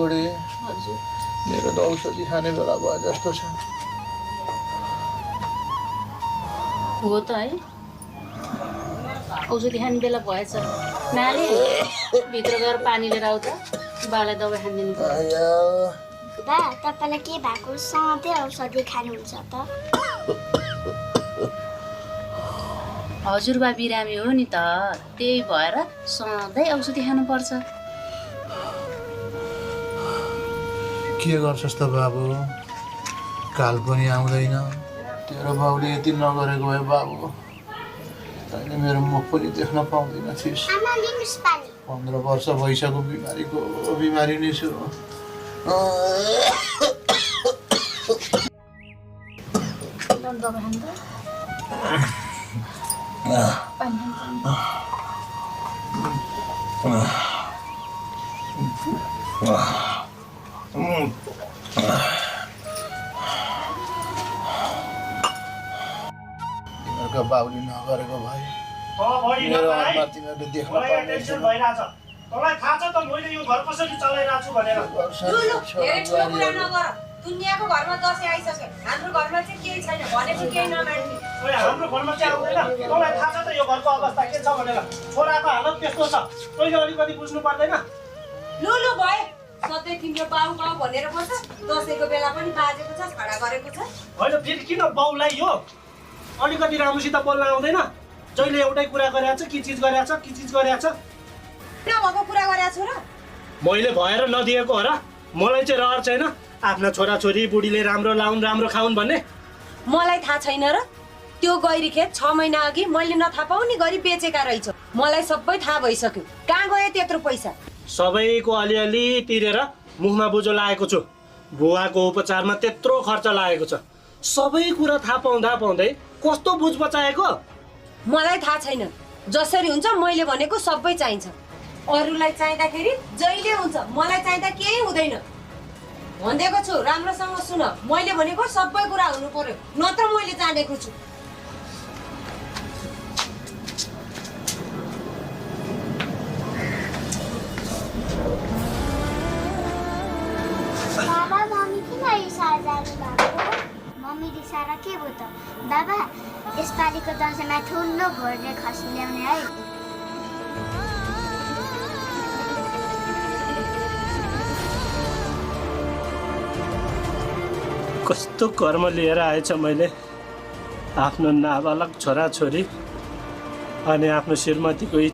बुढी हजुर मेरो त औषधि खाने बेला भयो जस्तो छ। हो त है औषधि खाने बेला भएछ। नाले भित्र गएर पानी लिएर आऊ त बालाई दबाई खानिदिनु पर्यो। आया बा तपाईँलाई के भएको सधैँ औषधि खानुहुन्छ त? हजुरबा बिरामी हो नि त, त्यही भएर सधैँ औषधि खानुपर्छ। के गर्छस् त बाबु, काल पनि आउँदैन। तेरो बाउले यति नगरेको भए बाबु तैँले मेरो मुख पनि देख्न पाउँदैन थिइस्। आमा लिनुहोस् पानी। 15 वर्ष भइसक्यो बिमारी नै छु। दबाई खानु त पानी खानु। तिमीहरूका बाउले नगरेको भए मेरो अनुहार तिमीहरूले देख्न पाउने थिएन। तँलाई थाहा छ त मैले यो घर कसरी चलाइरहेको छु भनेर। धेरै ठुलो कुरा नगर। दुनियाँको घरमा दसैँ आइसक्यो, हाम्रो घरमा चाहिँ केही छैन भनेपछि केही नमान्ने। ओए हाम्रो घरमा चाहिँ आउँदैन। तँलाई थाहा छ त यो घरको अवस्था के छ भनेर। छोराको हालत त्यस्तो छ, तैँले अलिकति बुझ्नु पर्दैन। लु भए सधैँ तिम्रो बाउ भनेर बस्छ, दसैँको बेला पनि बाजेको छ, खडा गरेको छ। होइन फेरि किन बाउलाई यो अलिकति राम्रोसित बोल्न आउँदैन? जहिले एउटै कुरा गरेको छ, के चिज गरेको छ नभएको कुरा गरेको छु र? मैले भएर नदिएको हो र? मलाई चाहिँ रहर छैन आफ्ना छोराछोरी बुढीले राम्रो लाउन् राम्रो खाउन् भन्ने। मलाई थाहा छैन र? त्यो गैरी खेत 6 महिना अघि मैले नथाहा पाउने गरी बेचेका रहेछ। मलाई सबै थाहा भइसक्यो। कहाँ गयो त्यत्रो पैसा? सबैको अलिअलि तिरेर मुखमा बुझो लागेको छु। बुवाको उपचारमा त्यत्रो खर्च लागेको छ। सबै कुरा थाहा पाउँदै कस्तो बुझ बचाएको? मलाई थाहा छैन। जसरी हुन्छ मैले भनेको सबै चाहिन्छ। अरूलाई चाहिँदाखेरि जहिले हुन्छ, मलाई चाहिँदा केही हुँदैन। भनिदिएको छु राम्रोसँग सुन, मैले भनेको सबै कुरा हुनु पर्यो, नत्र मैले जानेको छु। बाबा मम्मी किन रिसाएर जानुभएको? मम्मी रिसाएर के भयो त? बाबा यसपालिको दसैँमा ठुलो घोर्ने खसी ल्याउने है। कस्तो कर्म लिएर आएछ मैले। आफ्नो नाबालक छोराछोरी अनि आफ्नो श्रीमतीको